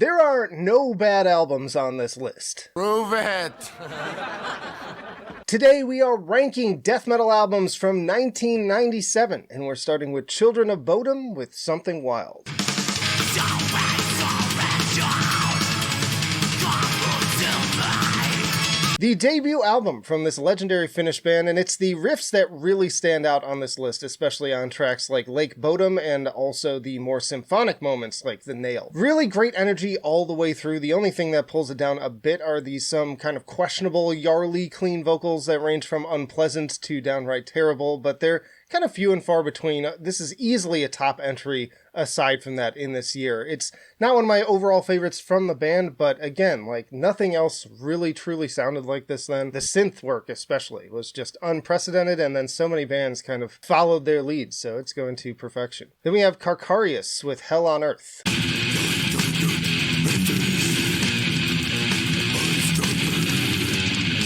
There are no bad albums on this list. Prove it! Today we are ranking death metal albums from 1997, and we're starting with Children of Bodom with Something Wild. The debut album from this legendary Finnish band, and it's the riffs that really stand out on this list, especially on tracks like Lake Bodom and also the more symphonic moments like The Nail. Really great energy all the way through. The only thing that pulls it down a bit are some kind of questionable Yarly clean vocals that range from unpleasant to downright terrible, but they're kind of few and far between. This is easily a top entry aside from that in this year. It's not one of my overall favorites from the band, but again, like nothing else really truly sounded like this then. The synth work especially was just unprecedented, and then so many bands kind of followed their lead, so it's going to perfection. Then we have Carcariass with Hell on Earth.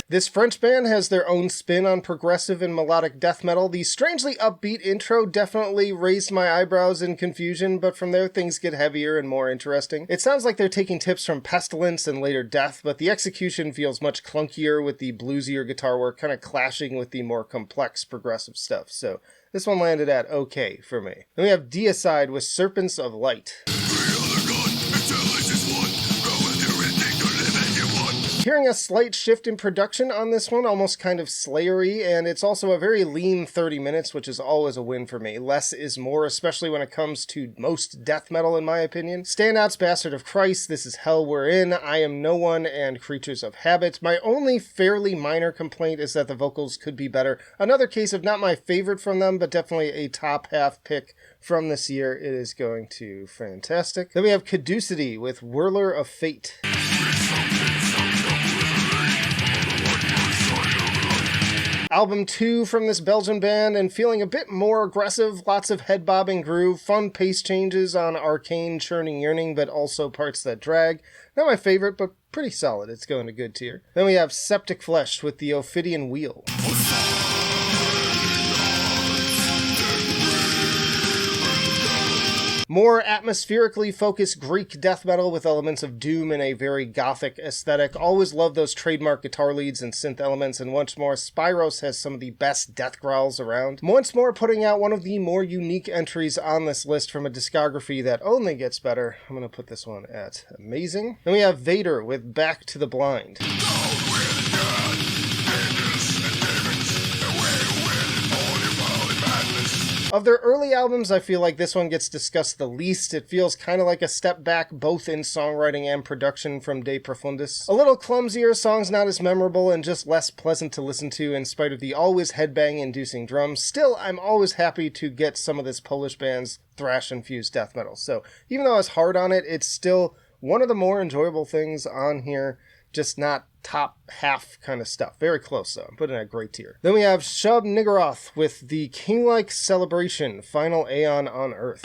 This French band has their own spin on progressive and melodic death metal. The strangely upbeat intro definitely raised my eyebrows in confusion, but from there things get heavier and more interesting. It sounds like they're taking tips from Pestilence and later Death, but the execution feels much clunkier with the bluesier guitar work kind of clashing with the more complex progressive stuff, so this one landed at okay for me. Then we have Deicide with Serpents of Light. Hearing a slight shift in production on this one, almost kind of slayery, and it's also a very lean 30 minutes, which is always a win for me. Less is more, especially when it comes to most death metal, in my opinion. Standouts: Bastard of Christ, This Is Hell We're In, I Am No One, and Creatures of Habit. My only fairly minor complaint is that the vocals could be better. Another case of not my favorite from them, but definitely a top half pick from this year. It is going to fantastic. Then we have Caducity with Whirler of Fate. Album 2 from this Belgian band, and feeling a bit more aggressive, lots of head-bobbing groove, fun pace changes on Arcane Churning Yearning, but also parts that drag. Not my favorite, but pretty solid. It's going to good tier. Then we have Septicflesh with the Ophidian Wheel. More atmospherically focused Greek death metal with elements of doom and a very gothic aesthetic. Always love those trademark guitar leads and synth elements, and once more, Spyros has some of the best death growls around. Once more, putting out one of the more unique entries on this list from a discography that only gets better. I'm going to put this one at amazing. Then we have Vader with Back to the Blind. Of their early albums, I feel like this one gets discussed the least. It feels kind of like a step back, both in songwriting and production from De Profundis. A little clumsier, songs not as memorable, and just less pleasant to listen to in spite of the always headbang-inducing drums. Still, I'm always happy to get some of this Polish band's thrash-infused death metal. So, even though I was hard on it, it's still one of the more enjoyable things on here. Just not top half kind of stuff. Very close though. I'm putting it at great tier. Then we have Shub Niggurath with the King-like Celebration, Final Aeon on Earth.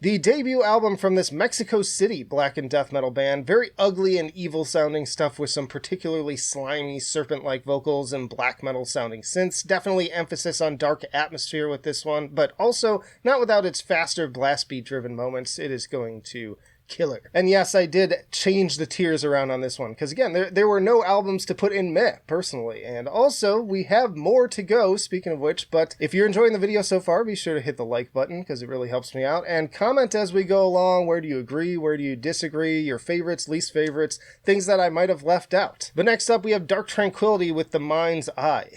The debut album from this Mexico City black and death metal band. Very ugly and evil sounding stuff with some particularly slimy serpent-like vocals and black metal sounding synths. Definitely emphasis on dark atmosphere with this one, but also not without its faster blast beat driven moments. It is going to killer. And yes, I did change the tiers around on this one, because again, there were no albums to put in meh, personally. And also, we have more to go, speaking of which, but if you're enjoying the video so far, be sure to hit the like button, because it really helps me out, and comment as we go along. Where do you agree? Where do you disagree? Your favorites, least favorites, things that I might have left out. But next up, we have Dark Tranquillity with The Mind's Eye.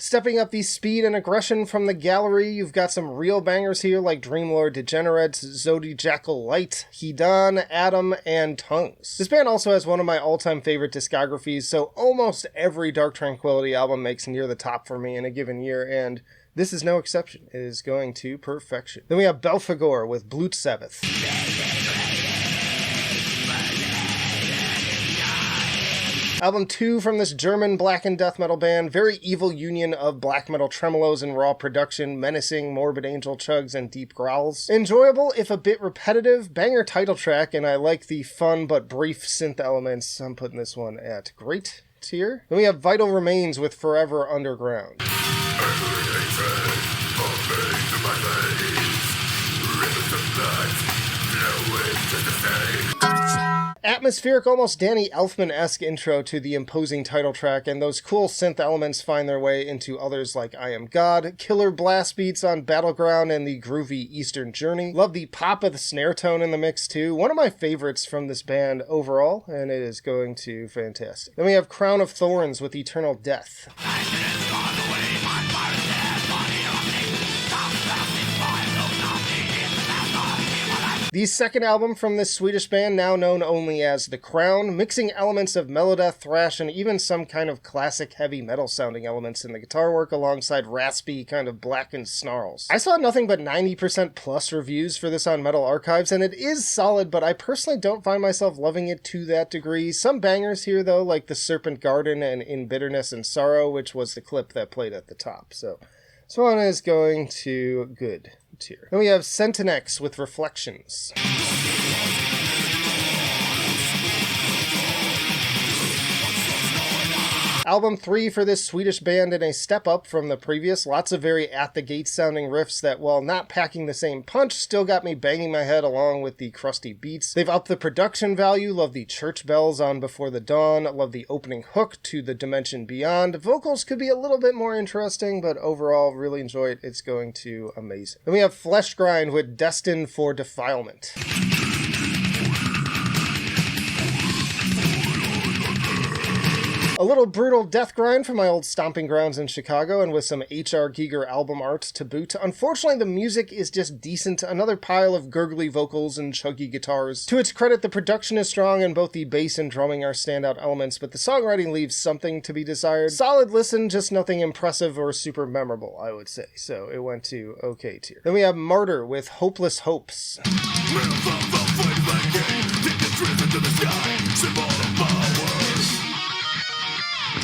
Stepping up the speed and aggression from the gallery, you've got some real bangers here like Dreamlord Degenerates, Zodiacal Light, Hedon, Adam, and Tongues. This band also has one of my all-time favorite discographies, so almost every Dark Tranquillity album makes near the top for me in a given year, and this is no exception. It is going to perfection. Then we have Belphegor with Blut Sabbath. Album 2 from this German black and death metal band, very evil union of black metal tremolos and raw production, menacing, morbid angel chugs, and deep growls. Enjoyable, if a bit repetitive, banger title track, and I like the fun but brief synth elements. I'm putting this one at great tier. Then we have Vital Remains with Forever Underground. Atmospheric, almost Danny Elfman-esque intro to the imposing title track, and those cool synth elements find their way into others like I Am God, killer blast beats on Battleground, and the groovy Eastern Journey. Love the pop of the snare tone in the mix too. One of my favorites from this band overall, and it is going to fantastic. Then we have Crown of Thorns with Eternal Death. The second album from this Swedish band, now known only as The Crown, mixing elements of melodeath, thrash, and even some kind of classic heavy metal sounding elements in the guitar work alongside raspy kind of blackened snarls. I saw nothing but 90% plus reviews for this on Metal Archives, and it is solid, but I personally don't find myself loving it to that degree. Some bangers here though, like The Serpent Garden and In Bitterness and Sorrow, which was the clip that played at the top. So this one is going to good tier. Then we have Sentinex with Reflections. Album 3 for this Swedish band, and a step up from the previous. Lots of very at the gate sounding riffs that, while not packing the same punch, still got me banging my head along with the crusty beats. They've upped the production value. Love the church bells on Before the Dawn. Love the opening hook to The Dimension Beyond. Vocals could be a little bit more interesting, but overall really enjoy it. It's going to amazing. Then we have Flesh Grind with Destined for Defilement. A little brutal death grind from my old stomping grounds in Chicago, and with some H.R. Giger album art to boot. Unfortunately, the music is just decent. Another pile of gurgly vocals and chuggy guitars. To its credit, the production is strong, and both the bass and drumming are standout elements, but the songwriting leaves something to be desired. Solid listen, just nothing impressive or super memorable, I would say. So it went to okay tier. Then we have Martyr with Hopeless Hopes.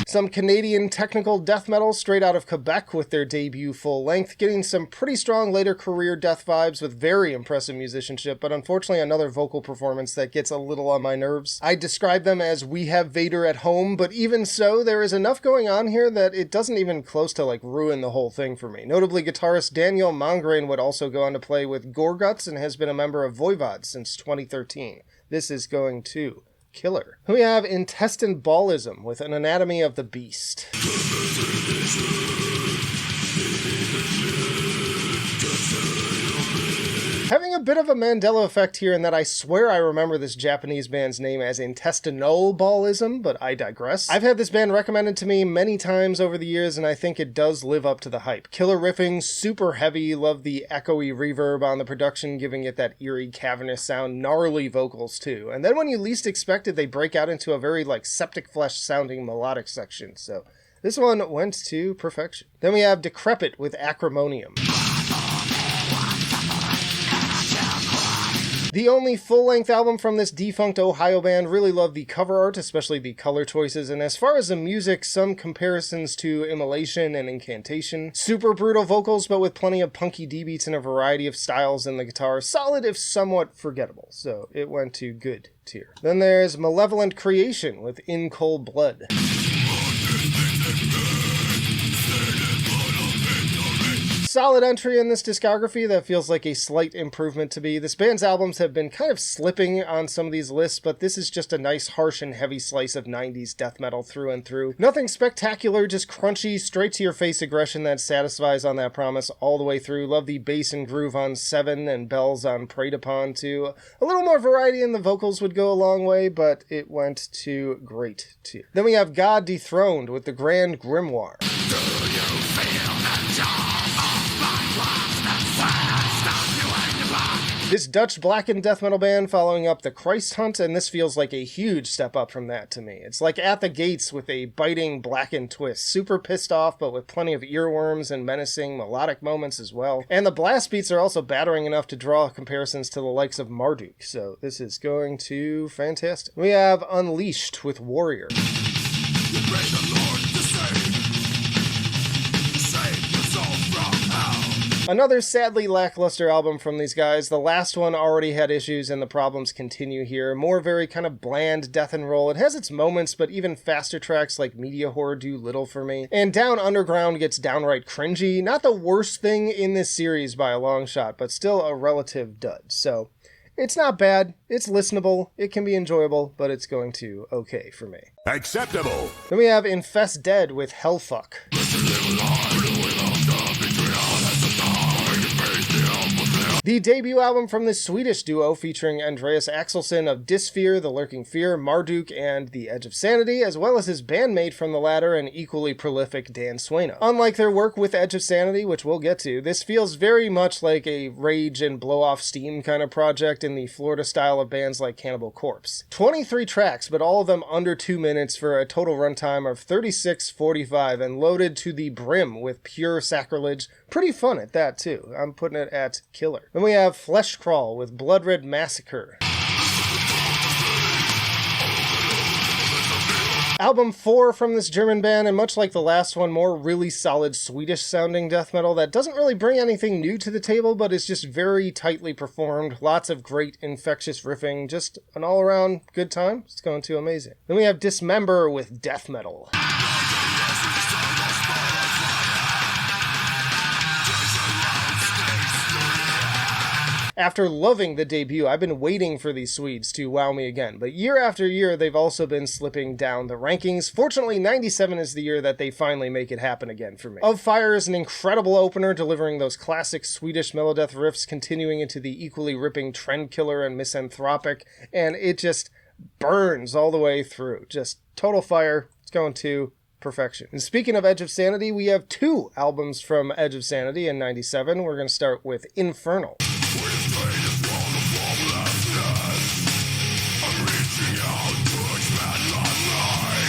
Some Canadian technical death metal straight out of Quebec with their debut full length, getting some pretty strong later career death vibes with very impressive musicianship, but unfortunately another vocal performance that gets a little on my nerves. I describe them as We Have Vader at Home, but even so, there is enough going on here that it doesn't even close to ruin the whole thing for me. Notably, guitarist Daniel Mongrain would also go on to play with Gorguts and has been a member of Voivod since 2013. This is going to killer. We have Intestine Ballism with An Anatomy of the Beast. Having a bit of a Mandela effect here in that I swear I remember this Japanese band's name as Intestinal Ballism, but I digress. I've had this band recommended to me many times over the years, and I think it does live up to the hype. Killer riffing, super heavy, love the echoey reverb on the production, giving it that eerie, cavernous sound, gnarly vocals too. And then when you least expect it, they break out into a very Septicflesh sounding melodic section, so this one went to perfection. Then we have Decrepit with Acrimonium. The only full-length album from this defunct Ohio band. Really love the cover art, especially the color choices, and as far as the music, some comparisons to Immolation and Incantation. Super brutal vocals, but with plenty of punky D-beats and a variety of styles in the guitar. Solid, if somewhat forgettable, so it went to good tier. Then there's Malevolent Creation with In Cold Blood. Solid entry in this discography that feels like a slight improvement to me. This band's albums have been kind of slipping on some of these lists, but this is just a nice, harsh, and heavy slice of 90s death metal through and through. Nothing spectacular, just crunchy, straight-to-your-face aggression that satisfies on that promise all the way through. Love the bass and groove on Seven and bells on Preyed Upon, too. A little more variety in the vocals would go a long way, but it went to great tier. Then we have God Dethroned with the Grand Grimoire. This Dutch blackened death metal band following up the Christ Hunt, and this feels like a huge step up from that to me. It's like At the Gates with a biting blackened twist. Super pissed off, but with plenty of earworms and menacing melodic moments as well. And the blast beats are also battering enough to draw comparisons to the likes of Marduk, so this is going to fantastic. We have Unleashed with Warrior. Another sadly lackluster album from these guys. The last one already had issues and the problems continue here. More very kind of bland death and roll. It has its moments, but even faster tracks like Media Horror do little for me. And Down Underground gets downright cringy. Not the worst thing in this series by a long shot, but still a relative dud. So it's not bad, it's listenable, it can be enjoyable, but it's going to okay for me. Acceptable. Then we have Infest Dead with Hellfuck. The debut album from this Swedish duo featuring Andreas Axelsson of Dysphere, The Lurking Fear, Marduk, and The Edge of Sanity, as well as his bandmate from the latter and equally prolific Dan Swano. Unlike their work with Edge of Sanity, which we'll get to, this feels very much like a rage and blow off steam kind of project in the Florida style of bands like Cannibal Corpse. 23 tracks, but all of them under 2 minutes for a total runtime of 36:45 and loaded to the brim with pure sacrilege. Pretty fun at that too. I'm putting it at killer. Then we have Flesh Crawl with Blood Red Massacre. Album 4 from this German band, and much like the last one, more really solid Swedish sounding death metal that doesn't really bring anything new to the table, but is just very tightly performed, lots of great infectious riffing, just an all around good time. It's going to amazing. Then we have Dismember with Death Metal. After loving the debut, I've been waiting for these Swedes to wow me again, but year after year, they've also been slipping down the rankings. Fortunately, 97 is the year that they finally make it happen again for me. Of Fire is an incredible opener, delivering those classic Swedish melodeath riffs, continuing into the equally ripping Trend Killer and Misanthropic, and it just burns all the way through. Just total fire. It's going to perfection. And speaking of Edge of Sanity, we have 2 albums from Edge of Sanity in 97. We're going to start with Infernal.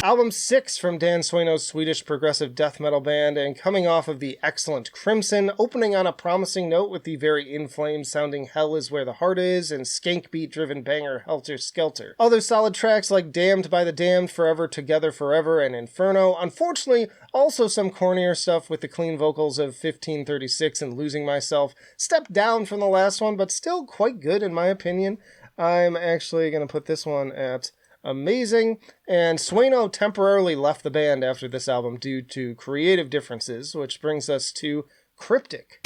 Album 6 from Dan Swano's Swedish progressive death metal band, and coming off of the excellent Crimson, opening on a promising note with the very inflamed sounding Hell Is Where the Heart Is and skank beat driven banger Helter Skelter. Other solid tracks like Damned by the Damned, Forever Together Forever, and Inferno. Unfortunately, also some cornier stuff with the clean vocals of 1536 and Losing Myself. Stepped down from the last one, but still quite good in my opinion. I'm actually going to put this one at amazing, and Swano temporarily left the band after this album due to creative differences, which brings us to Cryptic.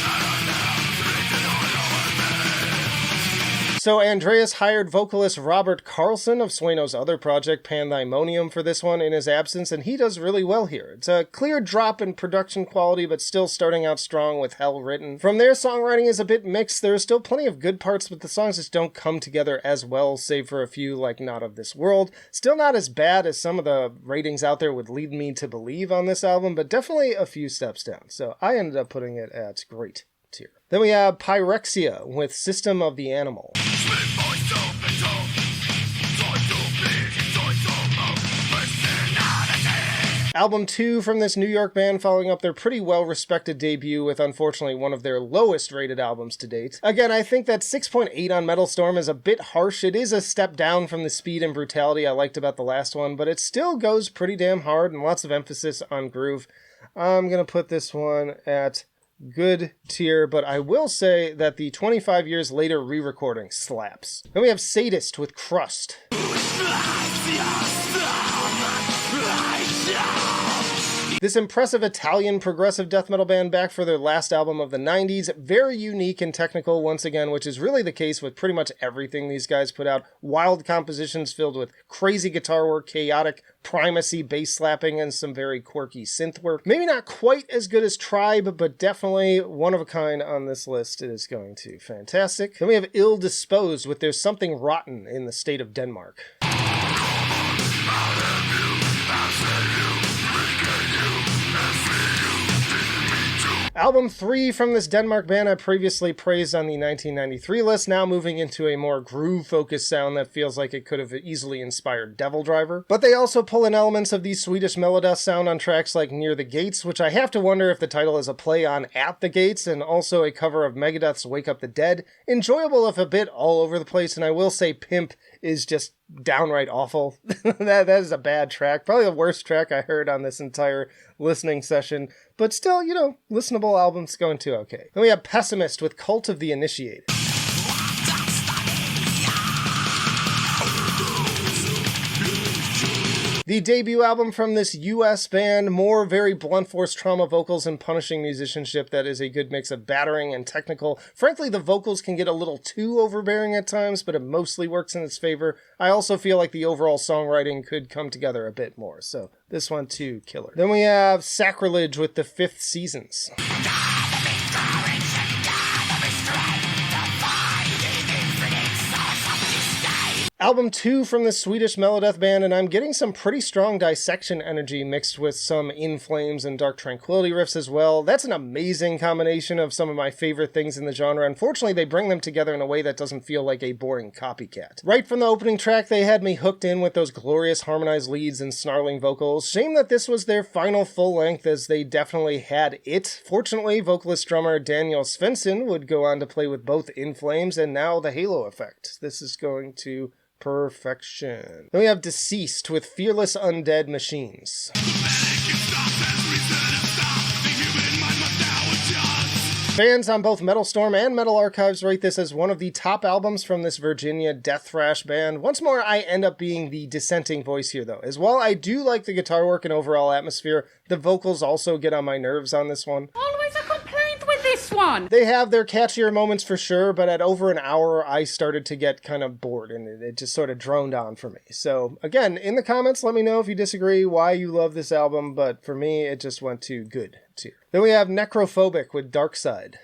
So Andreas hired vocalist Robert Carlson of Swano's other project, Pandemonium, for this one in his absence, and he does really well here. It's a clear drop in production quality, but still starting out strong with Hell Written. From there, songwriting is a bit mixed. There are still plenty of good parts, but the songs just don't come together as well, save for a few like Not of This World. Still not as bad as some of the ratings out there would lead me to believe on this album, but definitely a few steps down. So I ended up putting it at great tier. Then we have Pyrexia with System of the Animal. Album 2 from this New York band, following up their pretty well-respected debut with unfortunately one of their lowest rated albums to date. Again, I think that 6.8 on Metal Storm is a bit harsh. It is a step down from the speed and brutality I liked about the last one, but it still goes pretty damn hard and lots of emphasis on groove. I'm gonna put this one at good tier, but I will say that the 25 years later re-recording slaps. Then we have Sadist with Crust. This impressive Italian progressive death metal band back for their last album of the 90s. Very unique and technical once again, which is really the case with pretty much everything these guys put out. Wild compositions filled with crazy guitar work, chaotic primacy, bass slapping, and some very quirky synth work. Maybe not quite as good as Tribe, but definitely one of a kind on this list. It is going to fantastic. Then we have Ill Disposed with There's Something Rotten in the State of Denmark. Album 3 from this Denmark band I previously praised on the 1993 list, now moving into a more groove-focused sound that feels like it could have easily inspired Devil Driver. But they also pull in elements of the Swedish melodeath sound on tracks like Near the Gates, which I have to wonder if the title is a play on At the Gates, and also a cover of Megadeth's Wake Up the Dead. Enjoyable if a bit all over the place, and I will say Pimp is just downright awful. that is a bad track. Probably the worst track I heard on this entire listening session. But still, listenable album's going too okay. Then we have Pessimist with Cult of the Initiated. The debut album from this US band, more very blunt force trauma vocals and punishing musicianship that is a good mix of battering and technical. Frankly, the vocals can get a little too overbearing at times, but it mostly works in its favor. I also feel like the overall songwriting could come together a bit more, so this one too, killer. Then we have Sacrilege with The Fifth Seasons. Album 2 from the Swedish melodeath band, and I'm getting some pretty strong dissection energy mixed with some In Flames and Dark Tranquility riffs as well. That's an amazing combination of some of my favorite things in the genre. Unfortunately, they bring them together in a way that doesn't feel like a boring copycat. Right from the opening track, they had me hooked in with those glorious harmonized leads and snarling vocals. Shame that this was their final full length, as they definitely had it. Fortunately, vocalist drummer Daniel Svensson would go on to play with both In Flames and now the Halo Effect. This is going to perfection. Then we have Deceased with Fearless Undead Machines. Fans on both Metal Storm and Metal Archives rate this as one of the top albums from this Virginia death thrash band. Once more, I end up being the dissenting voice here, though. As well, I do like the guitar work and overall atmosphere. The vocals also get on my nerves on this one. Always a complaint with this one! They have their catchier moments for sure, but at over an hour, I started to get kind of bored, and it just sort of droned on for me. So, again, in the comments, let me know if you disagree, why you love this album, but for me, it just went to good tier. Then we have Necrophobic with Darkside.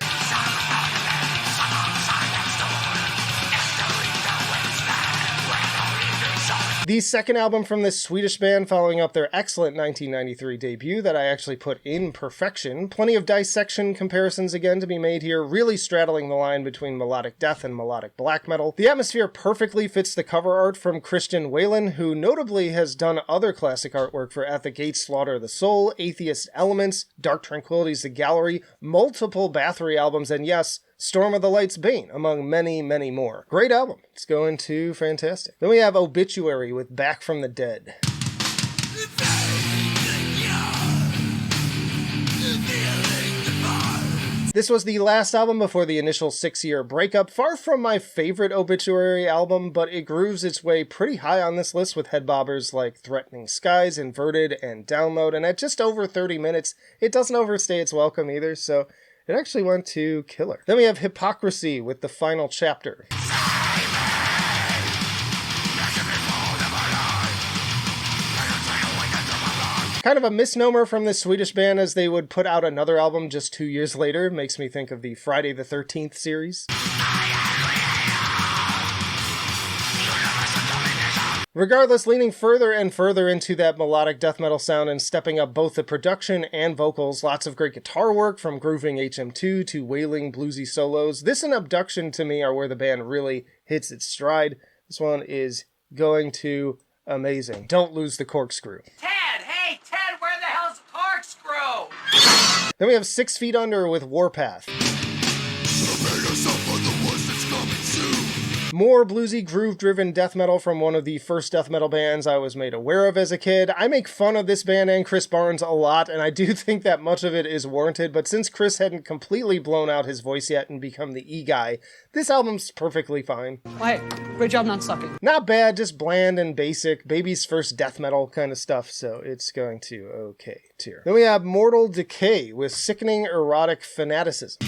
The second album from this Swedish band, following up their excellent 1993 debut that I actually put in perfection. Plenty of dissection comparisons again to be made here, really straddling the line between melodic death and melodic black metal. The atmosphere perfectly fits the cover art from Christian Whalen, who notably has done other classic artwork for At the Gates Slaughter of the Soul, Atheist Elements, Dark Tranquility's The Gallery, multiple Bathory albums, and yes, Storm of the Light's Bane, among many, many more. Great album. It's going to fantastic. Then we have Obituary with Back from the Dead. This was the last album before the initial 6-year breakup. Far from my favorite Obituary album, but it grooves its way pretty high on this list with head bobbers like Threatening Skies, Inverted, and Download. And at just over 30 minutes, it doesn't overstay its welcome either, so it actually went to killer. Then we have Hypocrisy with The Final Chapter. Kind of a misnomer from this Swedish band, as they would put out another album just 2 years later. Makes me think of the Friday the 13th series. Regardless, leaning further and further into that melodic death metal sound and stepping up both the production and vocals. Lots of great guitar work, from grooving HM2 to wailing bluesy solos. This and Abduction to me are where the band really hits its stride. This one is going to amazing. Don't lose the corkscrew. Ted! Hey, Ted, where the hell's the corkscrew? Then we have 6 Feet Under with Warpath. More bluesy, groove-driven death metal from one of the first death metal bands I was made aware of as a kid. I make fun of this band and Chris Barnes a lot, and I do think that much of it is warranted, but since Chris hadn't completely blown out his voice yet and become the E-guy, this album's perfectly fine. Hey, great job not sucking. Not bad, just bland and basic, baby's first death metal kind of stuff, so it's going to okay tier. Then we have Mortal Decay with Sickening Erotic Fanaticism.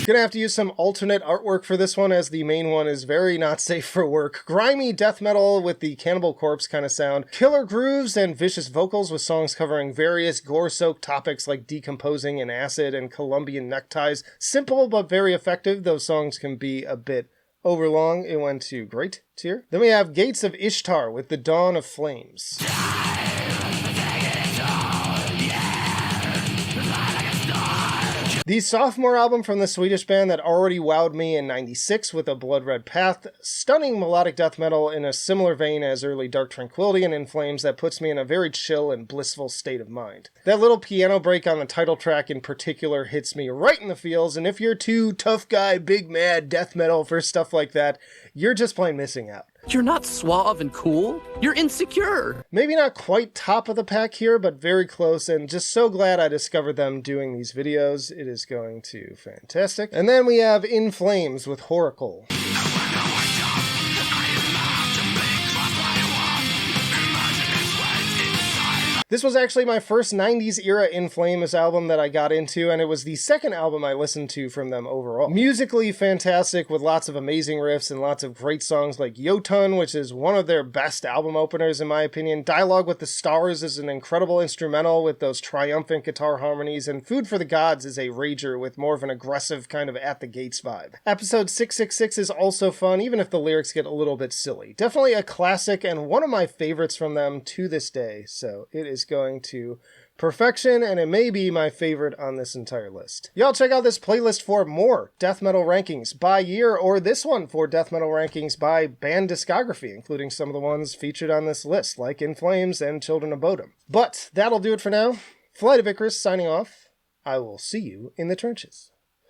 Gonna have to use some alternate artwork for this one, as the main one is very not safe for work. Grimy death metal with the Cannibal Corpse kind of sound. Killer grooves and vicious vocals with songs covering various gore-soaked topics like decomposing and acid and Colombian neckties. Simple but very effective. Those songs can be a bit overlong. It went to great tier. Then we have Gates of Ishtar with The Dawn of Flames. The sophomore album from the Swedish band that already wowed me in '96 with a Blood Red Path, stunning melodic death metal in a similar vein as early Dark Tranquillity and In Flames that puts me in a very chill and blissful state of mind. That little piano break on the title track in particular hits me right in the feels, and if you're too tough guy, big mad death metal for stuff like that, you're just plain missing out. You're not suave and cool. You're insecure. Maybe not quite top of the pack here, but very close, and just so glad I discovered them doing these videos. It is going to fantastic. And then we have In Flames with Whoracle. This was actually my first 90s era In Flames album that I got into, and it was the second album I listened to from them overall. Musically fantastic with lots of amazing riffs and lots of great songs like Jotun, which is one of their best album openers in my opinion. Dialogue with the Stars is an incredible instrumental with those triumphant guitar harmonies, and Food for the Gods is a rager with more of an aggressive kind of at the gates vibe. Episode 666 is also fun, even if the lyrics get a little bit silly. Definitely a classic and one of my favorites from them to this day, so it is going to perfection, and it may be my favorite on this entire list. Y'all check out this playlist for more death metal rankings by year, or this one for death metal rankings by band discography, including some of the ones featured on this list, like In Flames and Children of Bodom. But that'll do it for now. Flight of Icarus signing off. I will see you in the trenches.